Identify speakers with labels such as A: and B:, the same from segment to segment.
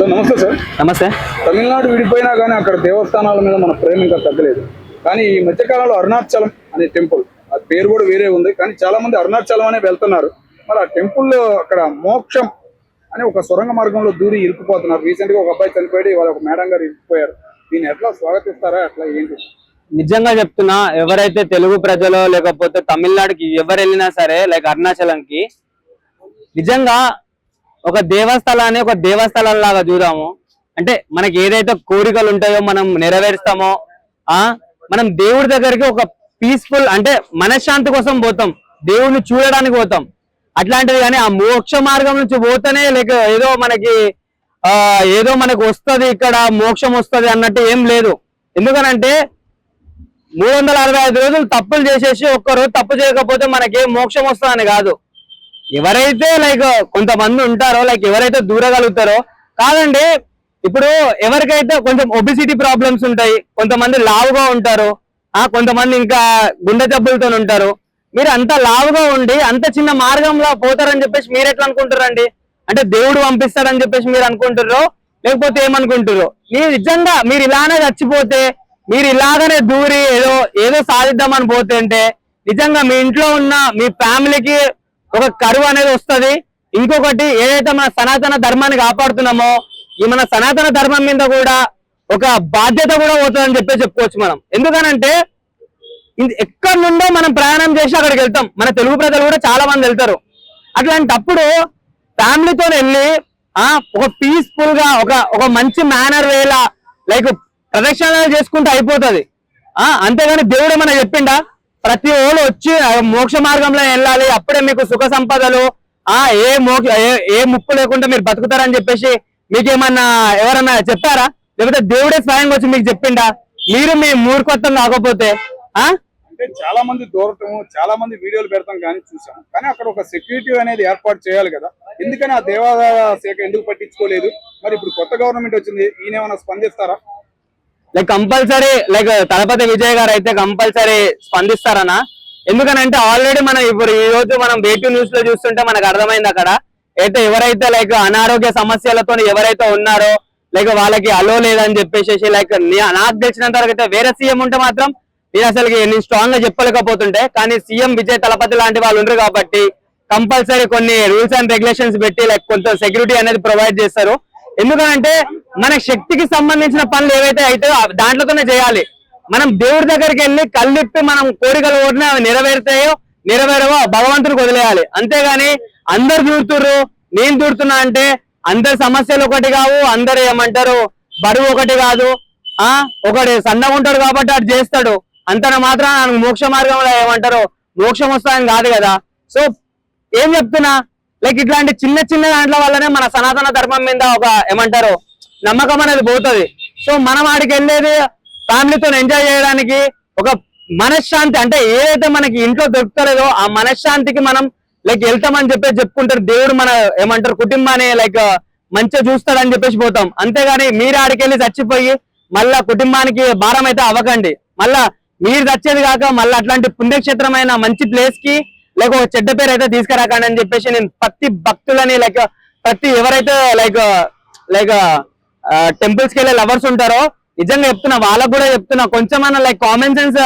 A: Sir నమస్తే sir.
B: నమస్తే.
A: తమిళనాడు విడిపోయినా కానీ అక్కడ దేవస్థానాల మీద మన ప్రేమ ఇంకా తగ్గలేదు. కానీ ఈ మధ్యకాలంలో అరుణాచలం అనే టెంపుల్, ఆ పేరు కూడా వేరే ఉంది, కానీ చాలా మంది అరుణాచలం అనే వెళ్తున్నారు. మరి ఆ టెంపుల్లో అక్కడ మోక్షం అని ఒక సొరంగ మార్గంలో దూరి ఇరుక్కుపోతున్నారు. రీసెంట్ గా ఒక అబ్బాయి చనిపోయి వాళ్ళ ఒక మేడం గారు ఇరుక్కుపోయారు. దీన్ని ఎట్లా స్వాగతిస్తారా, అట్లా ఏంటి?
B: నిజంగా చెప్తున్నా, ఎవరైతే తెలుగు ప్రజలు లేకపోతే తమిళనాడుకి ఎవరు వెళ్ళినా సరే, లైక్ అరుణాచలంకి నిజంగా ఒక దేవస్థలాన్ని ఒక దేవస్థలం లాగా చూద్దాము. అంటే మనకి ఏదైతే కోరికలు ఉంటాయో మనం నెరవేరుస్తామో, మనం దేవుడి దగ్గరికి ఒక పీస్ఫుల్ అంటే మనశ్శాంతి కోసం పోతాం, దేవుడిని చూడడానికి పోతాం. అట్లాంటిది కానీ ఆ మోక్ష మార్గం నుంచి పోతేనే లేక ఏదో మనకు వస్తుంది, ఇక్కడ మోక్షం వస్తుంది అన్నట్టు ఏం లేదు. ఎందుకనంటే 365 రోజులు తప్పులు చేసేసి ఒక్కరోజు తప్పు చేయకపోతే మనకేం మోక్షం వస్తుందని కాదు. ఎవరైతే లైక్ కొంతమంది ఉంటారో, లైక్ ఎవరైతే దూరగలుగుతారో కాదండి. ఇప్పుడు ఎవరికైతే కొంచెం ఒబిసిటీ ప్రాబ్లమ్స్ ఉంటాయి, కొంతమంది లావుగా ఉంటారు, కొంతమంది ఇంకా గుండె జబ్బులతో ఉంటారు. మీరు అంత లావుగా ఉండి అంత చిన్న మార్గంలో పోతారని చెప్పేసి మీరు ఎట్లా అనుకుంటారండి? అంటే దేవుడు పంపిస్తాడని చెప్పేసి మీరు అనుకుంటారో లేకపోతే ఏమనుకుంటారో? మీరు నిజంగా మీరు ఇలానే చచ్చిపోతే, మీరు ఇలాగనే దూరి ఏదో సాధిద్దామని పోతే అంటే నిజంగా మీ ఇంట్లో ఉన్న మీ ఫ్యామిలీకి ఒక కరువు అనేది వస్తుంది. ఇంకొకటి, ఏదైతే మన సనాతన ధర్మాన్ని కాపాడుతున్నామో ఈ మన సనాతన ధర్మం మీద కూడా ఒక బాధ్యత కూడా పోతుందని చెప్పుకోవచ్చు మనం. ఎందుకనంటే ఎక్కడి నుండో మనం ప్రయాణం చేసి అక్కడికి వెళ్తాం. మన తెలుగు ప్రజలు కూడా చాలా మంది వెళ్తారు. అట్లాంటప్పుడు ఫ్యామిలీతో వెళ్ళి ఒక పీస్ఫుల్ గా ఒక మంచి మేనర్ వేలా లైక్ ప్రదక్షిణాలు చేసుకుంటూ అయిపోతుంది. అంతేగాని దేవుడు ఏమన్నా చెప్పిండా ప్రతి ఓళ్ళు వచ్చి మోక్ష మార్గంలో వెళ్ళాలి, అప్పుడే మీకు సుఖ సంపదలు ఏ ముప్పు లేకుండా మీరు బతుకుతారని చెప్పేసి మీకేమన్నా ఎవరన్నా చెప్పారా? లేకపోతే దేవుడే స్వయంగా వచ్చి మీకు చెప్పిండా? మీరు మీ మూర్ఖత్వం కాకపోతే
A: అంటే చాలా మంది దూరటం, చాలా మంది వీడియోలు పెడతాం కానీ చూసాం. కానీ అక్కడ ఒక సెక్యూరిటీ అనేది ఏర్పాటు చేయాలి కదా. ఎందుకని ఆ దేవాదాయ శాఖ ఎందుకు పట్టించుకోలేదు? మరి ఇప్పుడు కొత్త గవర్నమెంట్ వచ్చింది, ఈయన ఏమైనా స్పందిస్తారా?
B: Like compulsory like Thalapathy Vijay garu అయితే కంపల్సరీ స్పందిస్తారనా? ఎందుకనంటే ఆల్రెడీ మనం ఇప్పుడు ఈ రోజు మనం వేటూ న్యూస్ లో చూస్తుంటే మనకు అర్థమైంది. అక్కడ అయితే ఎవరైతే లైక్ అనారోగ్య సమస్యలతో ఎవరైతే ఉన్నారో లైక్ వాళ్ళకి అలో లేదని చెప్పేసి లైక్ నాకు తెలిసినంత వరకు అయితే వేరే సీఎం ఉంటే మాత్రం నేను స్ట్రాంగ్ గా చెప్పలేకపోతుంటే, కానీ సీఎం విజయ్ తలపతి లాంటి వాళ్ళు ఉండరు కాబట్టి కంపల్సరీ కొన్ని రూల్స్ అండ్ రెగ్యులేషన్స్ పెట్టి లైక్ కొంత సెక్యూరిటీ అనేది ప్రొవైడ్ చేస్తారు. ఎందుకంటే మన శక్తికి సంబంధించిన పనులు ఏవైతే అయితే దాంట్లోనే చేయాలి. మనం దేవుడి దగ్గరికి వెళ్ళి కళ్ళిప్పి మనం కోరికలు ఓడినా అవి నెరవేరవో భగవంతుడికి వదిలేయాలి. అంతేగాని అందరు దూరుతుర్రు నేను దూరుతున్నా అంటే అందరి సమస్యలు ఒకటి కావు, అందరు ఏమంటారు బరువు ఒకటి కాదు. ఒకటి సన్నగా ఉంటాడు కాబట్టి అటు చేస్తాడు, అంతన మాత్రం మోక్ష మార్గంలో ఏమంటారు మోక్షం వస్తాయని కాదు కదా. సో ఏం చెప్తున్నా, లైక్ ఇట్లాంటి చిన్న చిన్న దాంట్ల వల్లనే మన సనాతన ధర్మం మీద ఒక ఏమంటారు నమ్మకం అనేది పోతుంది. సో మనం ఆడికి వెళ్ళేది ఫ్యామిలీతో ఎంజాయ్ చేయడానికి, ఒక మనశ్శాంతి అంటే ఏదైతే మనకి ఇంట్లో దొరుకుతలేదో ఆ మనశ్శాంతికి మనం లైక్ వెళ్తామని చెప్పుకుంటారు. దేవుడు మన ఏమంటారు కుటుంబాన్ని లైక్ మంచిగా చూస్తాడని చెప్పేసి పోతాం. అంతేగాని మీరు ఆడికి వెళ్ళి చచ్చిపోయి మళ్ళా కుటుంబానికి భారం అయితే అవ్వకండి. మళ్ళా మీరు చచ్చేది కాక మళ్ళీ అట్లాంటి పుణ్యక్షేత్రమైన మంచి ప్లేస్ కి లేక ఒక చెడ్డ పేరు అయితే తీసుకురాకండి అని చెప్పేసి నేను ప్రతి భక్తులని లైక్ ప్రతి ఎవరైతే లైక్ టెంపుల్స్ కి వెళ్ళే లవర్స్ ఉంటారో నిజంగా చెప్తున్నా, వాళ్ళకు కూడా చెప్తున్నా, కొంచెమన్నా like common sense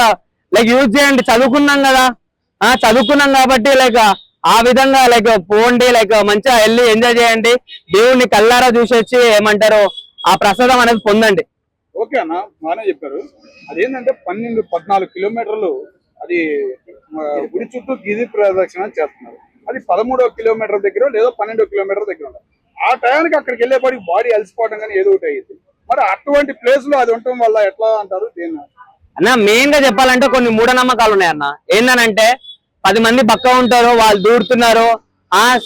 B: like use చేయండి. చదువుకున్నాం కదా, చదువుకున్నాం కాబట్టి లైక్ ఆ విధంగా లైక్ పోండి, లైక్ మంచిగా వెళ్ళి ఎంజాయ్ చేయండి, దేవుడిని కల్లారా చూసొచ్చి ఏమంటారు ఆ ప్రసాదం అనేది పొందండి.
A: ఓకే అన్న, బాగానే చెప్పారు. అదేంటంటే 12-14 కిలోమీటర్లు అది గుడి చుట్టూ గిరి ప్రదక్షిణ చేస్తున్నారు. అది 13వ కిలోమీటర్ దగ్గర లేదా 12వ కిలోమీటర్ దగ్గర ఉన్నారు. ఆ టయానికి అక్కడికి వెళ్ళేపాటికి బాడీ అలసిపోవడం కానీ ఏదో ఒకటి అయ్యింది. మరి అటువంటి ప్లేస్ లో అది ఉండటం వల్ల ఎట్లా అంటారు దీన్ని?
B: అన్న మెయిన్ గా చెప్పాలంటే కొన్ని మూఢనమ్మకాలు ఉన్నాయన్న. ఏంటనంటే 10 మంది పక్క ఉంటారు, వాళ్ళు దూరుతున్నారు,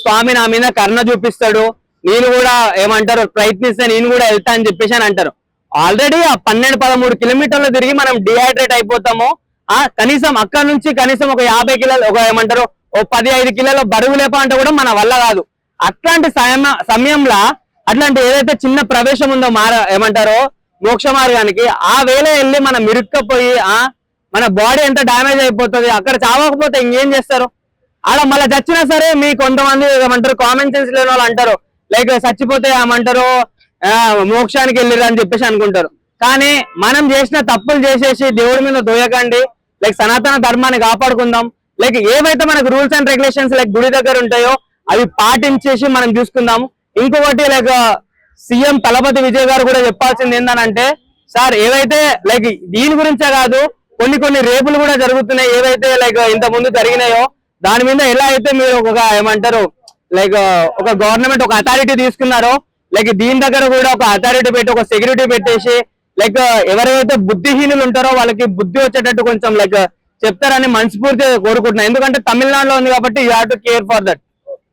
B: స్వామి నా మీద కరుణ చూపిస్తాడు, నేను కూడా ఏమంటారు ప్రయత్నిస్తే నేను కూడా వెళ్తా అని చెప్పేసి అని అంటారు. ఆల్రెడీ ఆ 12-13 కిలోమీటర్లు తిరిగి మనం డిహైడ్రేట్ అయిపోతాము. కనీసం అక్కడ నుంచి కనీసం ఒక 50 కిలోలు ఒక ఏమంటారు 15 కిలోల బరువు లేప అంటే కూడా మన వల్ల కాదు. అట్లాంటి సమయంలో అట్లాంటి ఏదైతే చిన్న ప్రవేశం ఉందో ఏమంటారో మోక్ష మార్గానికి ఆ వేళ వెళ్ళి మనం ఇరుక్కపోయి మన బాడీ ఎంత డ్యామేజ్ అయిపోతుంది. అక్కడ చావకపోతే ఇంకేం చేస్తారు? ఆడ మళ్ళీ చచ్చినా సరే మీ కొంతమంది ఏమంటారు కామన్ సెన్స్ లేని వాళ్ళు అంటారు లైక్ చచ్చిపోతే ఏమంటారు మోక్షానికి వెళ్ళిర్రు అని చెప్పేసి అనుకుంటారు. కానీ మనం చేసిన తప్పులు చేసేసి దేవుడి మీద దోయకండి. లైక్ సనాతన ధర్మాన్ని కాపాడుకుందాం. లైక్ ఏవైతే మనకు రూల్స్ అండ్ రెగ్యులేషన్స్ లైక్ గుడి దగ్గర ఉంటాయో అవి పాటించేసి మనం చూసుకుందాం. ఇంకొకటి లైక్ సీఎం తలపతి విజయ్ గారు కూడా చెప్పాల్సింది ఏంటంటే సార్ ఏవైతే లైక్ దీని గురించే కాదు కొన్ని రేపులు కూడా జరుగుతున్నాయి ఏవైతే లైక్ ఇంత ముందు జరిగినాయో దాని మీద ఎలా అయితే మీరు ఒక ఏమంటారు లైక్ ఒక గవర్నమెంట్ ఒక అథారిటీ తీసుకున్నారో లైక్ దీని దగ్గర కూడా ఒక అథారిటీ పెట్టి ఒక సెక్యూరిటీ పెట్టేసి లైక్ ఎవరైతే బుద్ధిహీనులు ఉంటారో వాళ్ళకి బుద్ధి వచ్చేటట్టు కొంచెం లైక్ చెప్తారని మనస్ఫూర్తిగా కోరుకుంటున్నాను. ఎందుకంటే తమిళనాడులో ఉంది కాబట్టి you have to care for that.